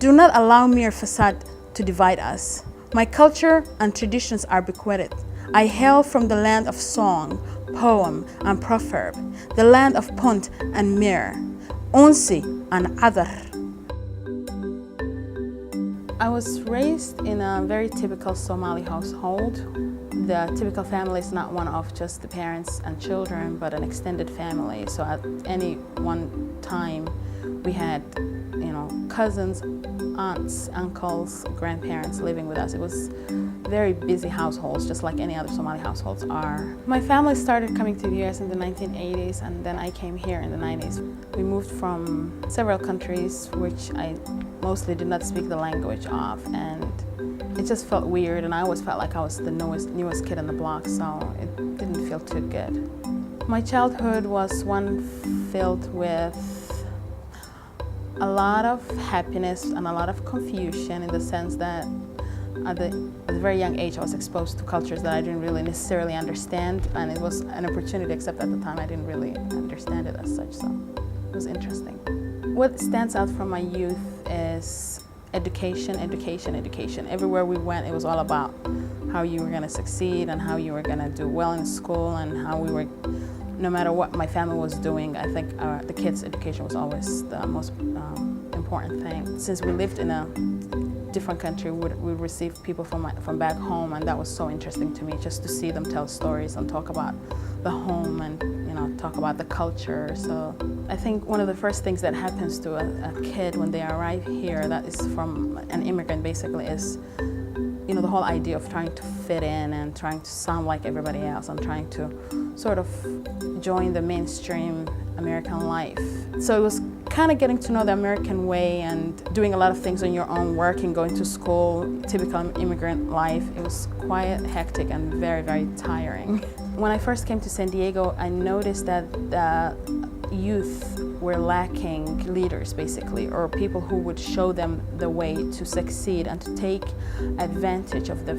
Do not allow mere facade to divide us. My culture and traditions are bequeathed. I hail from the land of song, poem, and proverb, the land of punt and mir, unsi and adar. I was raised in a very typical Somali household. The typical family is not one of just the parents and children, but an extended family. So at any one time, we had, cousins, aunts, uncles, grandparents living with us. It was very busy households, just like any other Somali households are. My family started coming to the US in the 1980s, and then I came here in the 90s. We moved from several countries, which I mostly did not speak the language of, and it just felt weird, and I always felt like I was the newest kid on the block, so it didn't feel too good. My childhood was one filled with a lot of happiness and a lot of confusion, in the sense that at a very young age I was exposed to cultures that I didn't really necessarily understand, and it was an opportunity, except at the time I didn't really understand it as such, so it was interesting. What stands out from my youth is education, education, education. Everywhere we went, it was all about how you were going to succeed and how you were going to do well in school, and how we were, no matter what my family was doing, I think the kids' education was always the most important thing. Since we lived in a different country, we would receive people from back home, and that was so interesting to me, just to see them tell stories and talk about the home and talk about the culture. So I think one of the first things that happens to a kid when they arrive here, that is from an immigrant basically, is the whole idea of trying to fit in and trying to sound like everybody else and trying to sort of join the mainstream American life. So it was kind of getting to know the American way and doing a lot of things on your own, working, going to school, typical immigrant life. It was quite hectic and very, very tiring. When I first came to San Diego, I noticed that the youth were lacking leaders, basically, or people who would show them the way to succeed and to take advantage of the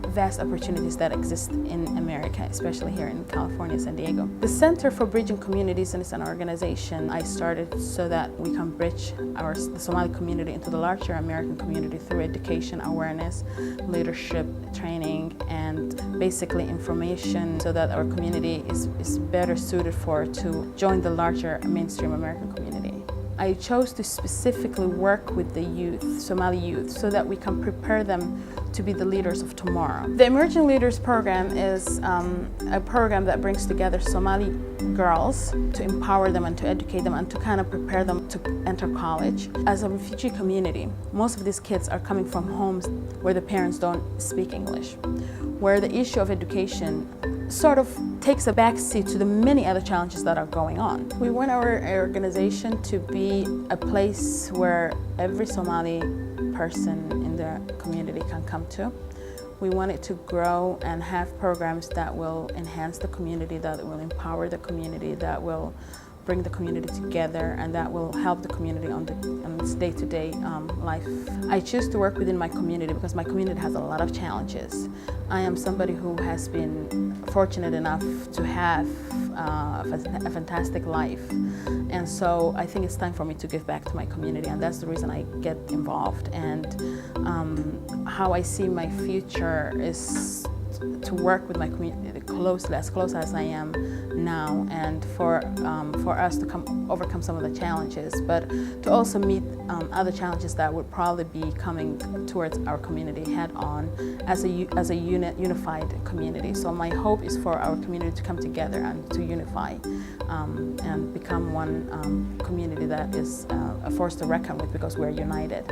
vast opportunities that exist in America, especially here in California, San Diego. The Center for Bridging Communities is an organization I started so that we can bridge the Somali community into the larger American community through education, awareness, leadership, training, and basically information, so that our community is better suited to join the larger mainstream American community. I chose to specifically work with the youth, Somali youth, so that we can prepare them to be the leaders of tomorrow. The Emerging Leaders Program is a program that brings together Somali girls to empower them and to educate them and to kind of prepare them to enter college. As a refugee community, most of these kids are coming from homes where the parents don't speak English, where the issue of education sort of takes a backseat to the many other challenges that are going on. We want our organization to be a place where every Somali person in the community can come to. We want it to grow and have programs that will enhance the community, that will empower the community, that will bring the community together, and that will help the community on its day-to-day life. I choose to work within my community because my community has a lot of challenges. I am somebody who has been fortunate enough to have a fantastic life, and so I think it's time for me to give back to my community, and that's the reason I get involved. And how I see my future is to work with my community closely, as close as I am now, and for us to overcome some of the challenges, but to also meet other challenges that would probably be coming towards our community head on as a unified community. So my hope is for our community to come together and to unify and become one community that is a force to reckon with, because we're united.